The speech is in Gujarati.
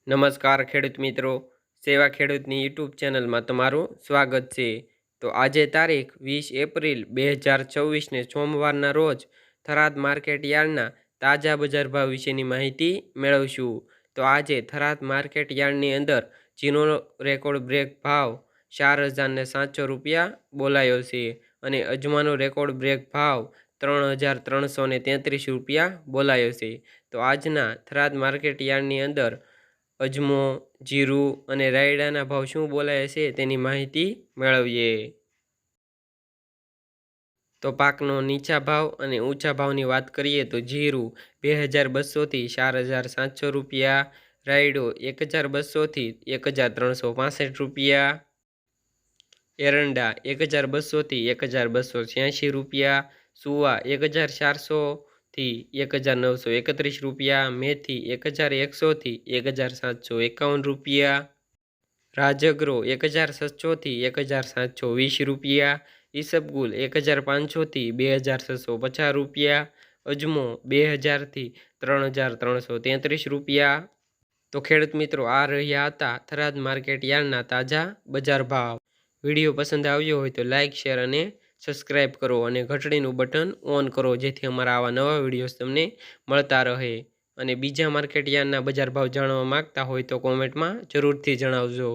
નમસ્કાર ખેડૂત મિત્રો, સેવા ખેડૂતની યુટ્યુબ ચેનલમાં તમારું સ્વાગત છે। તો આજે તારીખ 20 એપ્રિલ 2024ને સોમવારના રોજ થરાદ માર્કેટ યાર્ડના તાજા બજાર ભાવ વિશેની માહિતી મેળવશું। તો આજે થરાદ માર્કેટ યાર્ડની અંદર ચીનો રેકોર્ડ બ્રેક ભાવ 4,700 રૂપિયા બોલાયો છે અને અજમાનો રેકોર્ડ બ્રેક ભાવ 3,333 રૂપિયા બોલાયો છે। તો આજના થરાદ માર્કેટ યાર્ડની અંદર અજમો, જીરું અને રાયડાના ભાવ શું બોલાય છે તેની માહિતી મેળવીએ। તો પાકનો નીચા ભાવ અને ઊંચા ભાવની વાત કરીએ તો જીરું 2,200થી 4,700 રૂપિયા, રાયડો 1,200થી 1,365 રૂપિયા, એરંડા 1,200થી 1,286 રૂપિયા, સુવા 1,400થી 1,931 રૂપિયા, મેથી 1,100થી 1,751 રૂપિયા, રાજગરો 1,600થી 1,720 રૂપિયા, ઈસબગુલ 1,500થી 2,650 રૂપિયા, અજમો 2,000થી 3,333 રૂપિયા। તો ખેડૂત મિત્રો, આ રહ્યા હતા થરાદ માર્કેટ યાર્ડના તાજા બજાર ભાવ। વિડીયો પસંદ આવ્યો હોય તો લાઇક, શેર અને સબસ્ક્રાઈબ કરો અને ઘંટડીનું બટન ઓન કરો, જેથી અમારા આવા નવા વિડીયોઝ તમને મળતા રહે। અને બીજા માર્કેટ યાર્ડના બજાર ભાવ જાણવા માંગતા હોય તો કોમેન્ટમાં જરૂરથી જણાવજો।